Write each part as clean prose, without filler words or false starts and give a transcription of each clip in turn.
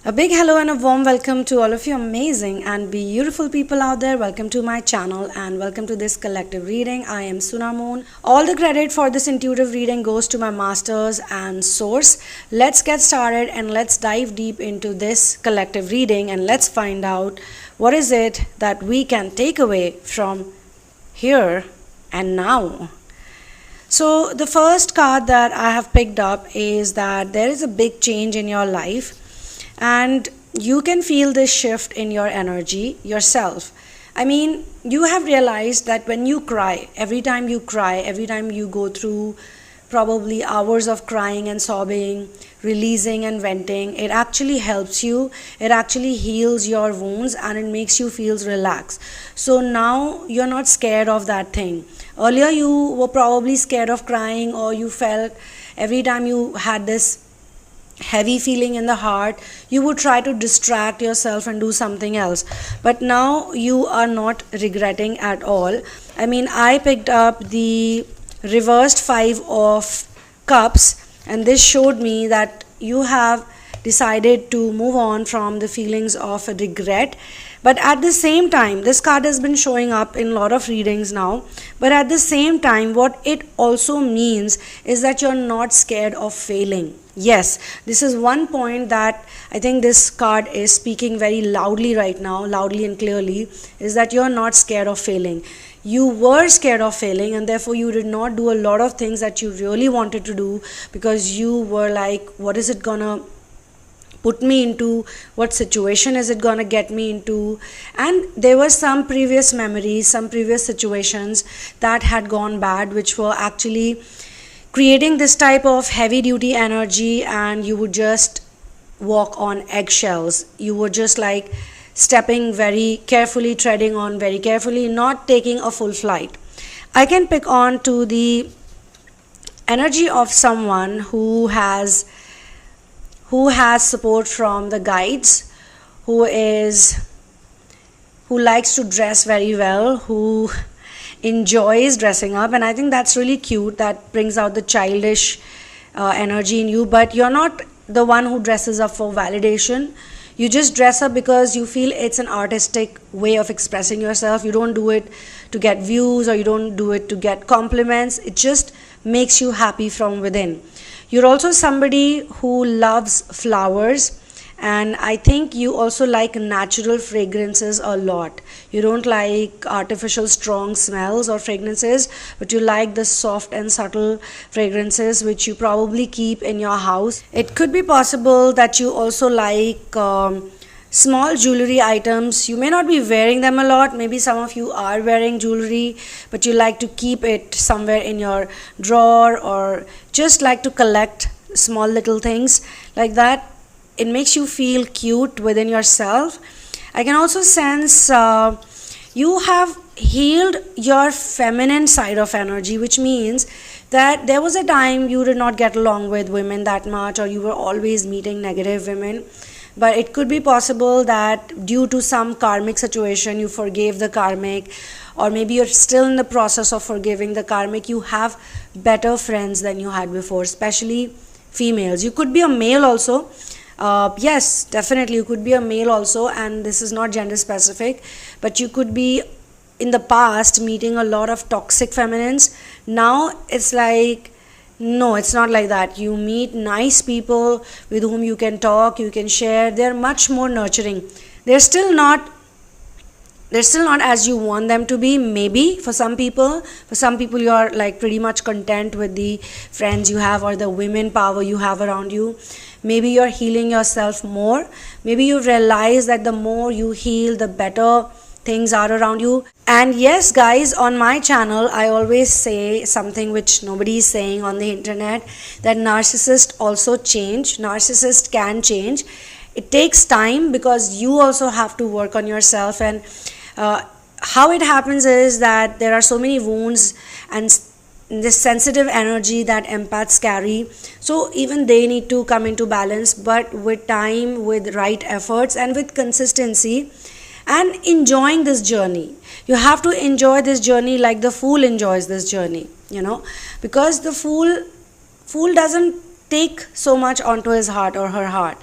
A big hello and a warm welcome to all of you amazing and beautiful people out there. Welcome to my channel and welcome to this collective reading. I am Sunamoon. All the credit for this intuitive reading goes to my masters and source. Let's get started and let's dive deep into this collective reading and let's find out what is it that we can take away from here and now. So the first card that I have picked up is that there is a big change in your life and you can feel this shift in your energy yourself. I mean, you have realized that when you cry, every time you go through probably hours of crying and sobbing, releasing and venting, it actually helps you. It actually heals your wounds and it makes you feel relaxed. So now you're not scared of that thing. Earlier you were probably scared of crying, or you felt every time you had this heavy feeling in the heart, you would try to distract yourself and do something else. But now you are not regretting at all. I mean, I picked up the reversed 5 of cups, and this showed me that you have decided to move on from the feelings of regret. But at the same time, this card has been showing up in a lot of readings now, but at the same time, what it also means is that you're not scared of failing. Yes, this is one point that I think this card is speaking very loudly right now, loudly and clearly, is that you're not scared of failing. You were scared of failing and therefore you did not do a lot of things that you really wanted to do because you were like, what is it gonna put me into, what situation is it going to get me into? And there were some previous memories, some previous situations that had gone bad, which were actually creating this type of heavy duty energy, and you would just walk on eggshells. You were just like stepping very carefully, treading on very carefully, not taking a full flight. I can pick on to the energy of someone who has support from the guides, who likes to dress very well, who enjoys dressing up, and I think that's really cute. That brings out the childish energy in you. But you're not the one who dresses up for validation. You just dress up because you feel it's an artistic way of expressing yourself. You don't do it to get views, or you don't do it to get compliments. It just makes you happy from within. You're also somebody who loves flowers, and I think you also like natural fragrances a lot. You don't like artificial strong smells or fragrances, but you like the soft and subtle fragrances which you probably keep in your house. It could be possible that you also like small jewelry items. You may not be wearing them a lot. Maybe some of you are wearing jewelry, but you like to keep it somewhere in your drawer, or just like to collect small little things like that. It makes you feel cute within yourself. I can also sense you have healed your feminine side of energy, which means that there was a time you did not get along with women that much, or you were always meeting negative women. But it could be possible that due to some karmic situation, you forgave the karmic, or maybe you're still in the process of forgiving the karmic. You have better friends than you had before, especially females. You could be a male also. Yes, definitely you could be a male also, and this is not gender specific, but you could be in the past meeting a lot of toxic feminines. Now it's like, no, it's not like that. You meet nice people with whom you can talk, you can share. They're much more nurturing. They're still not as you want them to be. Maybe for some people you are like pretty much content with the friends you have or the women power you have around you. Maybe you're healing yourself more. Maybe you realize that the more you heal, the better things are around you. And yes guys, on my channel I always say something which nobody is saying on the internet, that narcissists also change. Narcissists can change. It takes time because you also have to work on yourself. And how it happens is that there are so many wounds and this sensitive energy that empaths carry, so even they need to come into balance. But with time, with right efforts, and with consistency, and enjoying this journey, you have to enjoy this journey like the fool enjoys this journey, because the fool doesn't take so much onto his heart or her heart.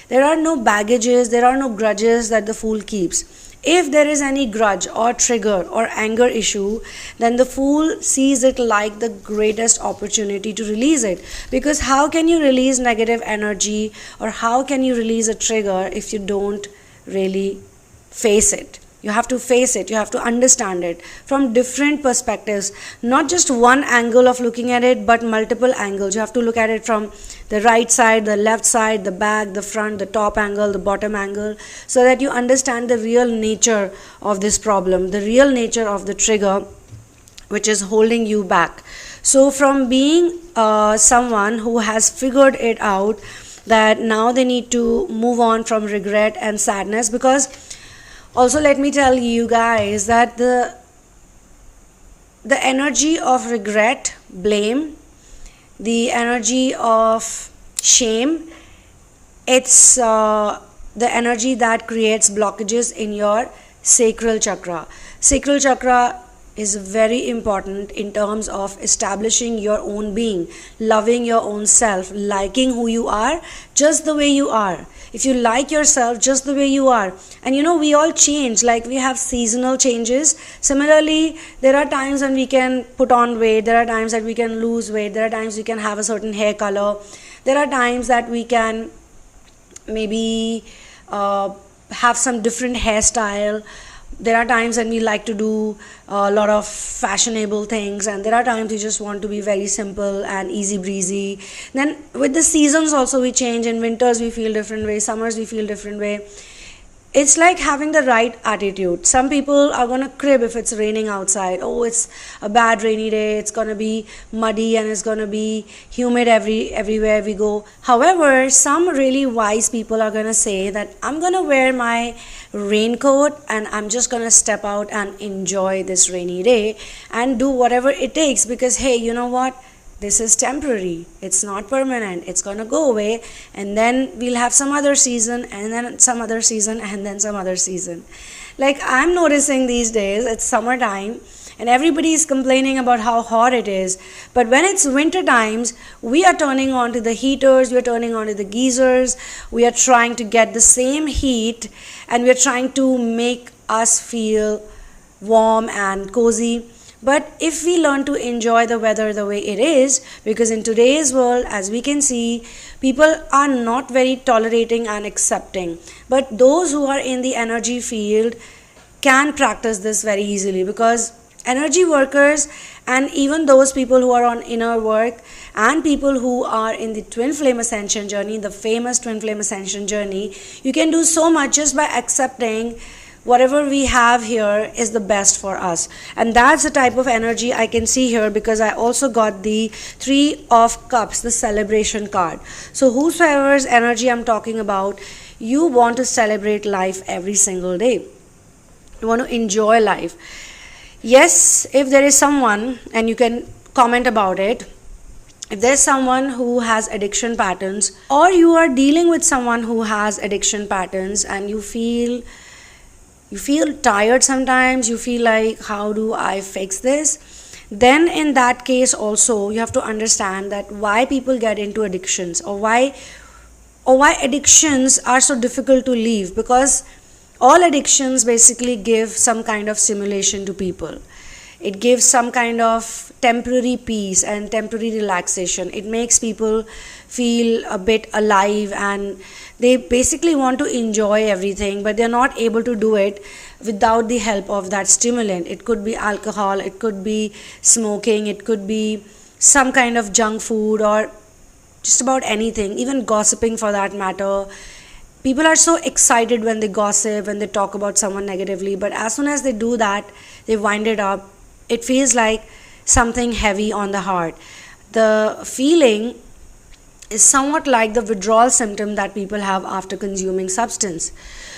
There are no baggages, there are no grudges that the fool keeps. If there is any grudge or trigger or anger issue, then the fool sees it like the greatest opportunity to release it. Because how can you release negative energy, or how can you release a trigger if you don't really face it? You have to face it, you have to understand it from different perspectives, not just one angle of looking at it, but multiple angles. You have to look at it from the right side, the left side, the back, the front, the top angle, the bottom angle, so that you understand the real nature of this problem, the real nature of the trigger which is holding you back. So from being someone who has figured it out, that now they need to move on from regret and sadness, because also let me tell you guys that the energy of regret, blame, the energy of shame, it's the energy that creates blockages in your sacral chakra. Sacral chakra is very important in terms of establishing your own being, loving your own self, liking who you are just the way you are. If you like yourself just the way you are, and we all change, like we have seasonal changes. Similarly, there are times when we can put on weight, there are times that we can lose weight, there are times we can have a certain hair color, there are times that we can maybe have some different hairstyle. There are times when we like to do a lot of fashionable things, and there are times we just want to be very simple and easy breezy. Then with the seasons also we change. In winters we feel different way, summers we feel different way. It's like having the right attitude. Some people are going to crib if it's raining outside. Oh, it's a bad rainy day, it's going to be muddy and it's going to be humid everywhere we go. However, some really wise people are going to say that I'm going to wear my raincoat and I'm just going to step out and enjoy this rainy day and do whatever it takes, because hey, you know what? This is temporary, it's not permanent, it's gonna go away, and then we'll have some other season, and then some other season, and then some other season. Like I'm noticing these days, it's summertime and everybody is complaining about how hot it is, but when it's winter times, we are turning on to the heaters, we are turning on to the geysers, we are trying to get the same heat, and we are trying to make us feel warm and cozy. But if we learn to enjoy the weather the way it is, because in today's world, as we can see, people are not very tolerating and accepting. But those who are in the energy field can practice this very easily, because energy workers and even those people who are on inner work and people who are in the twin flame ascension journey, the famous twin flame ascension journey, you can do so much just by accepting whatever we have here is the best for us. And that's the type of energy I can see here, because I also got the 3 of Cups, the celebration card. So whosoever's energy I'm talking about, you want to celebrate life every single day. You want to enjoy life. Yes, if there is someone, and you can comment about it, if there's someone who has addiction patterns, or you are dealing with someone who has addiction patterns and you feel tired sometimes, you feel like, how do I fix this? Then in that case also, you have to understand that why people get into addictions, or why addictions are so difficult to leave, because all addictions basically give some kind of stimulation to people. It gives some kind of temporary peace and temporary relaxation. It makes people feel a bit alive, and they basically want to enjoy everything, but they're not able to do it without the help of that stimulant. It could be alcohol, it could be smoking, it could be some kind of junk food, or just about anything, even gossiping for that matter. People are so excited when they gossip, when they talk about someone negatively, but as soon as they do that, they wind it up. It feels like something heavy on the heart. The feeling is somewhat like the withdrawal symptom that people have after consuming substance.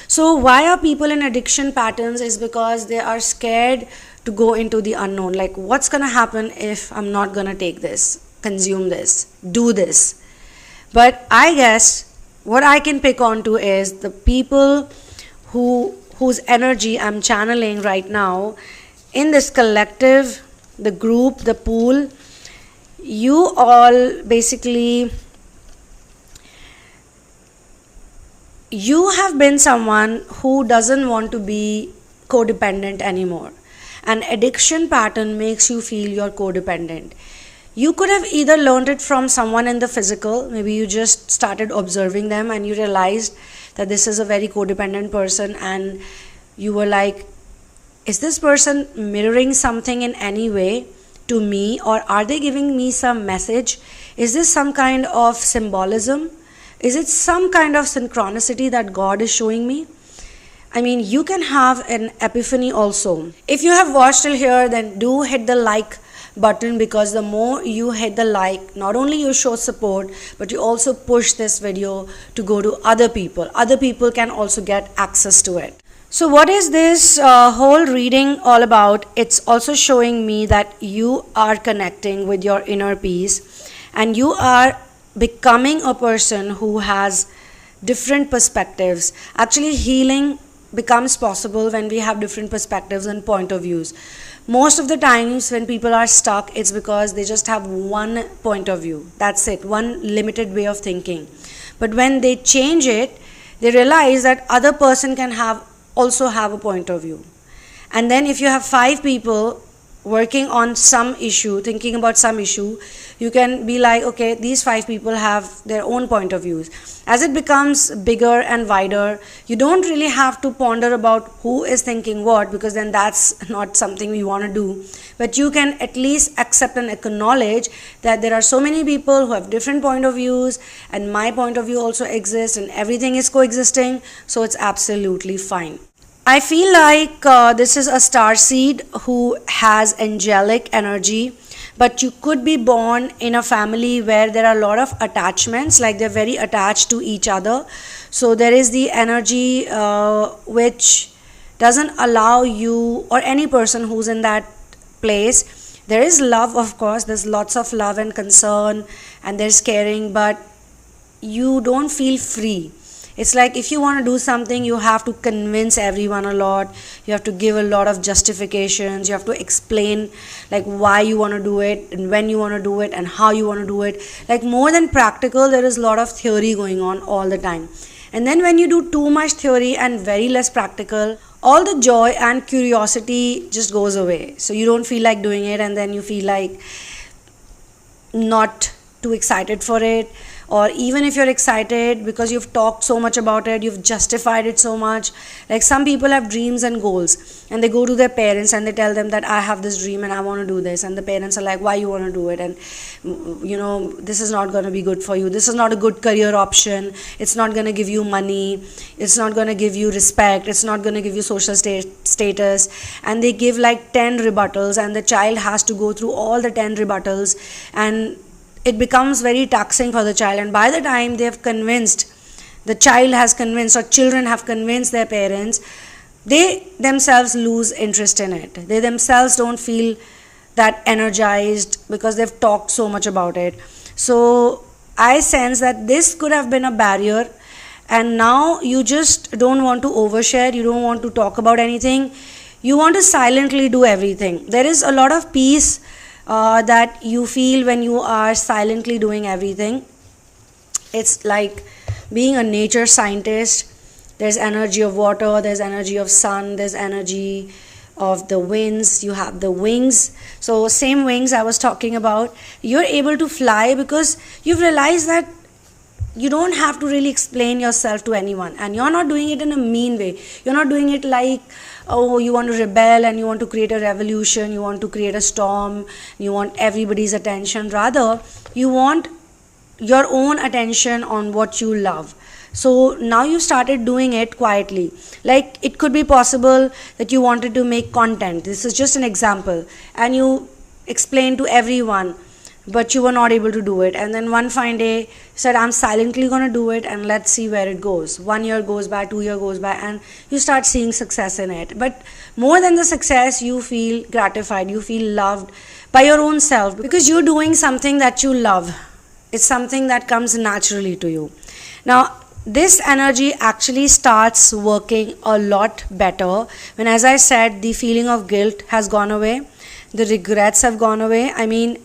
So why are people in addiction patterns? Is because they are scared to go into the unknown. Like, what's gonna happen if I'm not gonna take this, consume this, do this? But I guess what I can pick on to is the people whose energy I'm channeling right now in this collective, the group, the pool. You all basically You have been someone who doesn't want to be codependent anymore. An addiction pattern makes you feel you're codependent. You could have either learned it from someone in the physical, maybe you just started observing them and you realized that this is a very codependent person, and you were like, is this person mirroring something in any way to me, or are they giving me some message? Is this some kind of symbolism? Is it some kind of synchronicity that God is showing me? I mean, you can have an epiphany also. If you have watched till here, then do hit the like button, because the more you hit the like, not only you show support, but you also push this video to go to other people. Other people can also get access to it. So what is this whole reading all about? It's also showing me that you are connecting with your inner peace, and you are becoming a person who has different perspectives. Actually, healing becomes possible when we have different perspectives and point of views. Most of the times when people are stuck, it's because they just have one point of view. That's it, one limited way of thinking. But when they change it, they realize that other person can also have a point of view. And then if you have 5 people working on some issue, thinking about some issue, you can be like, okay, these 5 people have their own point of views. As it becomes bigger and wider, you don't really have to ponder about who is thinking what, because then that's not something we want to do. But you can at least accept and acknowledge that there are so many people who have different point of views, and my point of view also exists, and everything is coexisting, so it's absolutely fine. I feel like this is a star seed who has angelic energy, but you could be born in a family where there are a lot of attachments, like they're very attached to each other. So there is the energy which doesn't allow you or any person who's in that place. There is love, of course, there's lots of love and concern, and there's caring, but you don't feel free. It's like if you want to do something, you have to convince everyone a lot. You have to give a lot of justifications. You have to explain like why you want to do it, and when you want to do it, and how you want to do it. Like more than practical, there is a lot of theory going on all the time. And then when you do too much theory and very less practical, all the joy and curiosity just goes away. So you don't feel like doing it, and then you feel like not too excited for it. Or even if you're excited because you've talked so much about it, you've justified it so much. Like some people have dreams and goals, and they go to their parents and they tell them that I have this dream and I want to do this, and the parents are like, why you want to do it? And you know, this is not going to be good for you, this is not a good career option, it's not going to give you money, it's not going to give you respect, it's not going to give you social status. And they give like 10 rebuttals, and the child has to go through all the 10 rebuttals, and it becomes very taxing for the child. And by the time they've convinced, the child has convinced, or children have convinced their parents, they themselves lose interest in it. They themselves don't feel that energized because they've talked so much about it. So I sense that this could have been a barrier, and now you just don't want to overshare, you don't want to talk about anything, you want to silently do everything. There is a lot of peace that you feel when you are silently doing everything. It's like being a nature scientist. There's energy of water, there's energy of sun, there's energy of the winds, you have the wings. So same wings I was talking about, you're able to fly because you've realized that you don't have to really explain yourself to anyone, and you're not doing it in a mean way. You're not doing it like, oh, you want to rebel and you want to create a revolution, you want to create a storm, you want everybody's attention. Rather, you want your own attention on what you love. So now you started doing it quietly. Like it could be possible that you wanted to make content, this is just an example, and you explained to everyone, but you were not able to do it. And then one fine day you said, I'm silently going to do it and let's see where it goes. 1 year goes by, 2 years goes by, and you start seeing success in it. But more than the success, you feel gratified, you feel loved by your own self, because you're doing something that you love. It's something that comes naturally to you. Now this energy actually starts working a lot better when, as I said, the feeling of guilt has gone away, the regrets have gone away. I mean,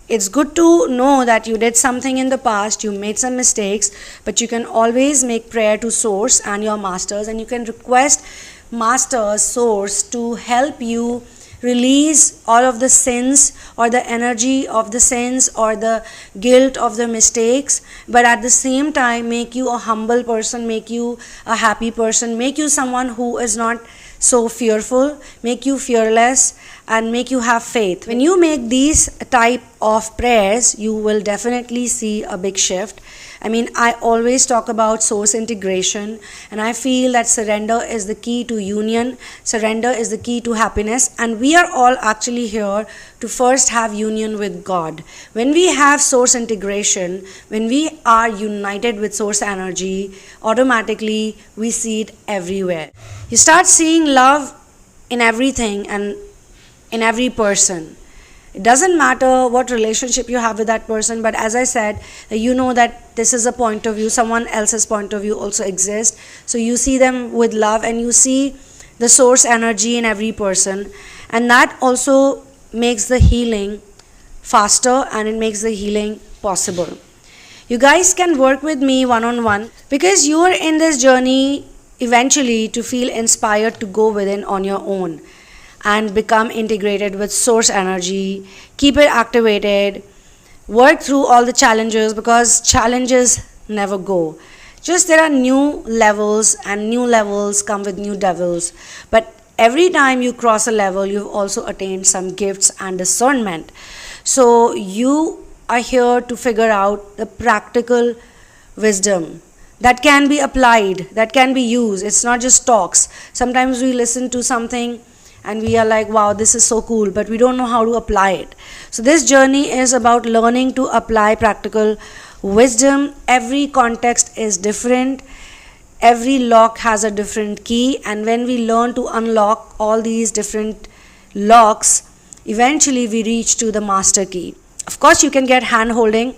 It's good to know that you did something in the past, you made some mistakes, but you can always make prayer to Source and your masters, and you can request Masters, Source to help you release all of the sins or the energy of the sins or the guilt of the mistakes, but at the same time make you a humble person, make you a happy person, make you someone who is not so fearful, make you fearless, and make you have faith. When you make these type of prayers, you will definitely see a big shift. I mean, I always talk about source integration, and I feel that surrender is the key to union, surrender is the key to happiness, and we are all actually here to first have union with God. When we have source integration, when we are united with source energy, automatically we see it everywhere. You start seeing love in everything and in every person. It doesn't matter what relationship you have with that person, but as I said, you know that this is a point of view, someone else's point of view also exists. So you see them with love and you see the source energy in every person, and that also makes the healing faster and it makes the healing possible. You guys can work with me one-on-one because you are in this journey eventually to feel inspired to go within on your own and become integrated with source energy, keep it activated, work through all the challenges because challenges never go. Just there are new levels and new levels come with new devils. But every time you cross a level, you've also attained some gifts and discernment. So you are here to figure out the practical wisdom that can be applied, that can be used. It's not just talks. Sometimes we listen to something and we are like, wow, this is so cool, but we don't know how to apply it. So this journey is about learning to apply practical wisdom. Every context is different. Every lock has a different key, and when we learn to unlock all these different locks, eventually we reach to the master key. Of course, you can get hand holding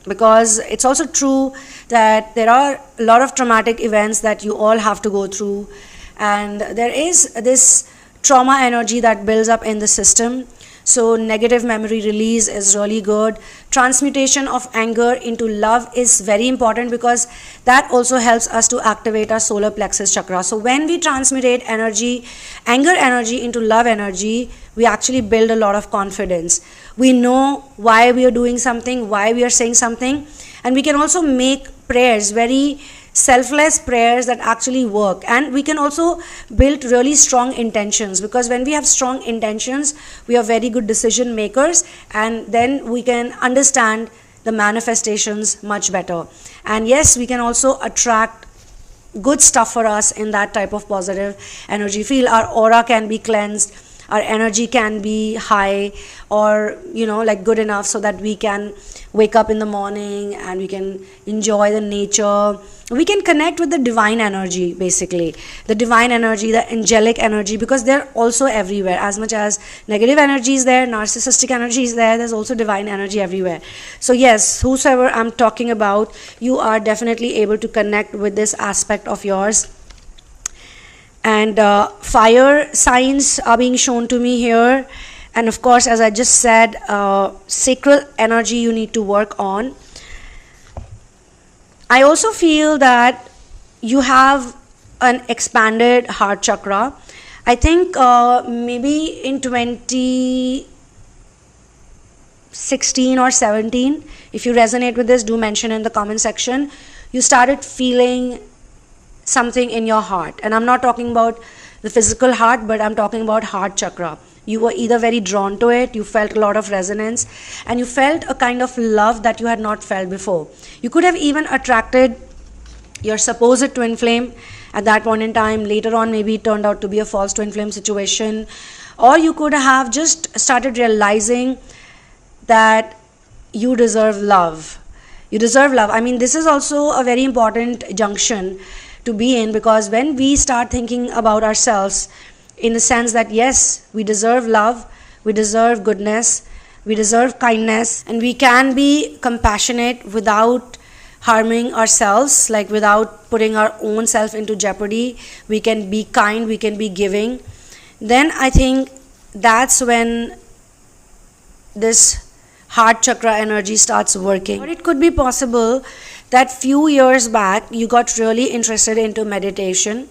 because it's also true that there are a lot of traumatic events that you all have to go through, and there is this trauma energy that builds up in the system. So negative memory release is really good. Transmutation of anger into love is very important because that also helps us to activate our solar plexus chakra. So when we transmutate energy, anger energy into love energy, we actually build a lot of confidence. We know why we are doing something, why we are saying something, and we can also make prayers, very selfless prayers that actually work. And we can also build really strong intentions because when we have strong intentions, we are very good decision makers, and then we can understand the manifestations much better. And yes, we can also attract good stuff for us in that type of positive energy. Feel our aura can be cleansed, our energy can be high or like good enough so that we can wake up in the morning and we can enjoy the nature. We can connect with the divine energy, basically the divine energy, the angelic energy, because they're also everywhere. As much as negative energy is there, narcissistic energy is there, there's also divine energy everywhere. So yes, whosoever I'm talking about, you are definitely able to connect with this aspect of yours. And fire signs are being shown to me here, and of course, as I just said, sacral energy you need to work on. I also feel that you have an expanded heart chakra. I think maybe in 2016 or 17, if you resonate with this, do mention in the comment section, you started feeling something in your heart. And I'm not talking about the physical heart, but I'm talking about heart chakra. You were either very drawn to it, you felt a lot of resonance, and you felt a kind of love that you had not felt before. You could have even attracted your supposed twin flame at that point in time. Later on, maybe it turned out to be a false twin flame situation. Or you could have just started realizing that you deserve love. You deserve love. I mean, this is also a very important junction to be in, because when we start thinking about ourselves in the sense that yes, we deserve love, we deserve goodness, we deserve kindness, and we can be compassionate without harming ourselves, like without putting our own self into jeopardy, we can be kind, we can be giving, then I think that's when this heart chakra energy starts working. Or it could be possible that few years back you got really interested into meditation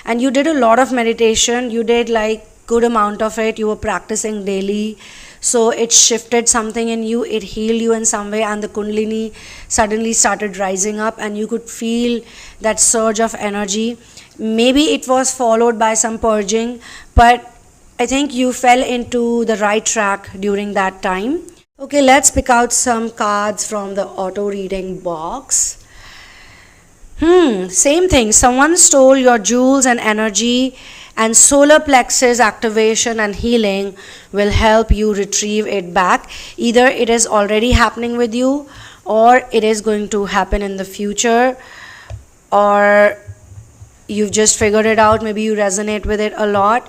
and you did a lot of meditation. You did like good amount of it. You were practicing daily. So it shifted something in you, it healed you in some way, and the Kundalini suddenly started rising up and you could feel that surge of energy. Maybe it was followed by some purging, but I think you fell into the right track during that time. Okay, let's pick out some cards from the auto reading box. Same thing. Someone stole your jewels and energy, and solar plexus activation and healing will help you retrieve it back. Either it is already happening with you, or it is going to happen in the future, or you've just figured it out. Maybe you resonate with it a lot.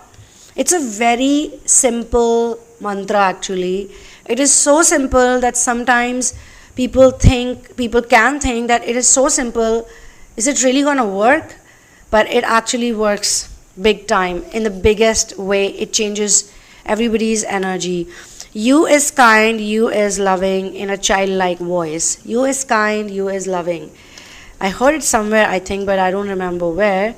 It's a very simple mantra actually. It is so simple that sometimes people can think that it is so simple. Is it really going to work? But it actually works big time, in the biggest way. It changes everybody's energy. You is kind, you is loving, in a childlike voice. You is kind, you is loving. I heard it somewhere, I think, but I don't remember where.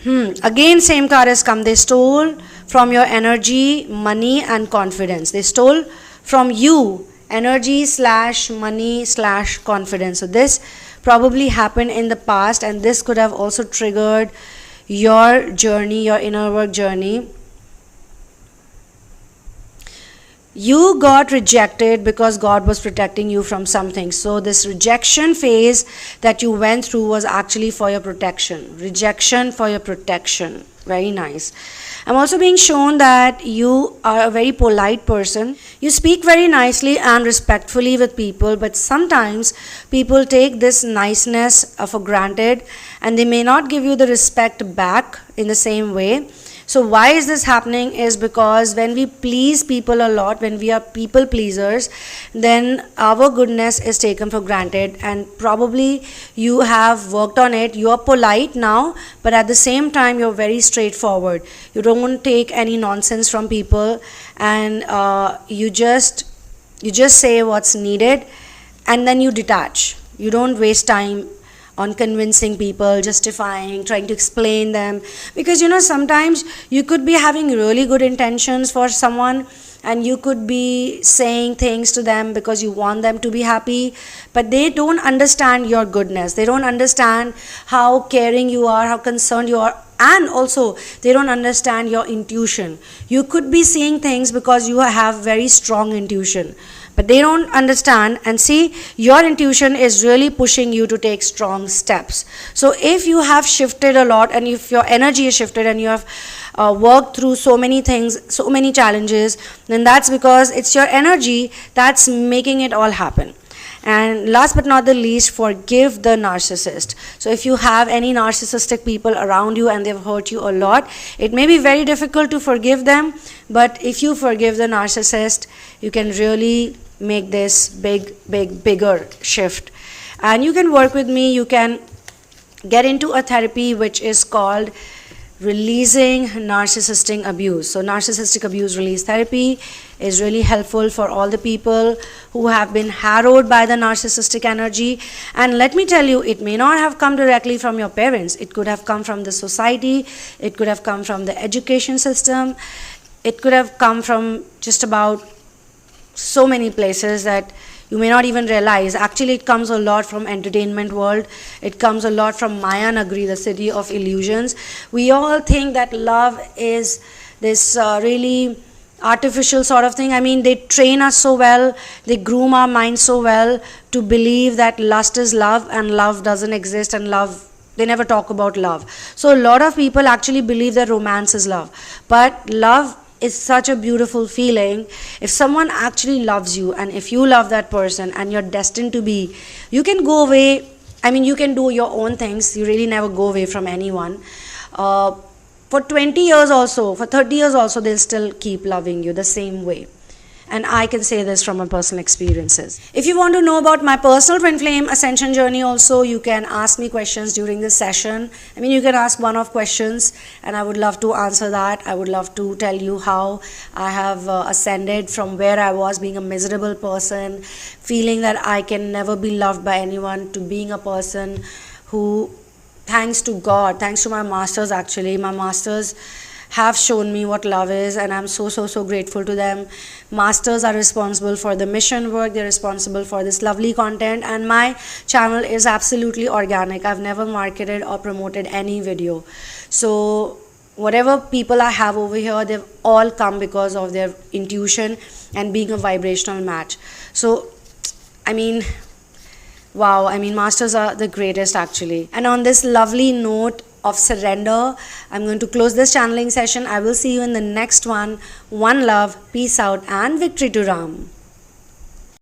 Again, same card has come. They stole from your energy, money and confidence. They stole from you energy / money / confidence. So this probably happened in the past, and this could have also triggered your journey, your inner work journey. You got rejected because God was protecting you from something. So this rejection phase that you went through was actually for your protection. Rejection for your protection. Very nice. I'm also being shown that you are a very polite person. You speak very nicely and respectfully with people, but sometimes people take this niceness for granted and they may not give you the respect back in the same way. So why is this happening is because when we please people a lot, when we are people pleasers, then our goodness is taken for granted, and probably you have worked on it. You are polite now, but at the same time you're very straightforward. You don't take any nonsense from people, and you just say what's needed, and then you detach. You don't waste time on convincing people, justifying, trying to explain them, because sometimes you could be having really good intentions for someone and you could be saying things to them because you want them to be happy, but they don't understand your goodness. They don't understand how caring you are, how concerned you are, and also they don't understand your intuition. You could be seeing things because you have very strong intuition, but they don't understand, and see, your intuition is really pushing you to take strong steps. So if you have shifted a lot, and if your energy is shifted, and you have worked through so many things, so many challenges, then that's because it's your energy that's making it all happen. And last but not the least, forgive the narcissist. So if you have any narcissistic people around you and they've hurt you a lot, it may be very difficult to forgive them, but if you forgive the narcissist, you can really make this bigger shift. And you can work with me. You can get into a therapy which is called releasing narcissistic abuse. So narcissistic abuse release therapy is really helpful for all the people who have been harrowed by the narcissistic energy. And let me tell you, it may not have come directly from your parents. It could have come from the society. It could have come from the education system. It could have come from just about so many places that you may not even realize. Actually, it comes a lot from entertainment world. It comes a lot from Maya Nagari, the city of illusions. We all think that love is this really artificial sort of thing. I mean, they train us so well, they groom our minds so well to believe that lust is love and love doesn't exist, and love, they never talk about love. So a lot of people actually believe that romance is love, but love is such a beautiful feeling. If someone actually loves you, and if you love that person and you're destined to be, you can go away. I mean, you can do your own things. You really never go away from anyone. For 20 years also, for 30 years also, they'll still keep loving you the same way. and I can say this from my personal experiences. If you want to know about my personal twin flame ascension journey also, you can ask me questions during this session. I mean, you can ask one-off questions and I would love to answer that. I would love to tell you how I have ascended from where I was being a miserable person, feeling that I can never be loved by anyone, to being a person who, thanks to God, thanks to my masters, actually my masters have shown me what love is, and I'm so grateful to them. Masters are responsible for the mission work, they're responsible for this lovely content, and my channel is absolutely organic. I've never marketed or promoted any video. So whatever people I have over here, they've all come because of their intuition and being a vibrational match. So I mean, wow, I mean, masters are the greatest actually. And on this lovely note of surrender, I'm going to close this channeling session. I will see you in the next one. One love, peace out, and victory to Ram.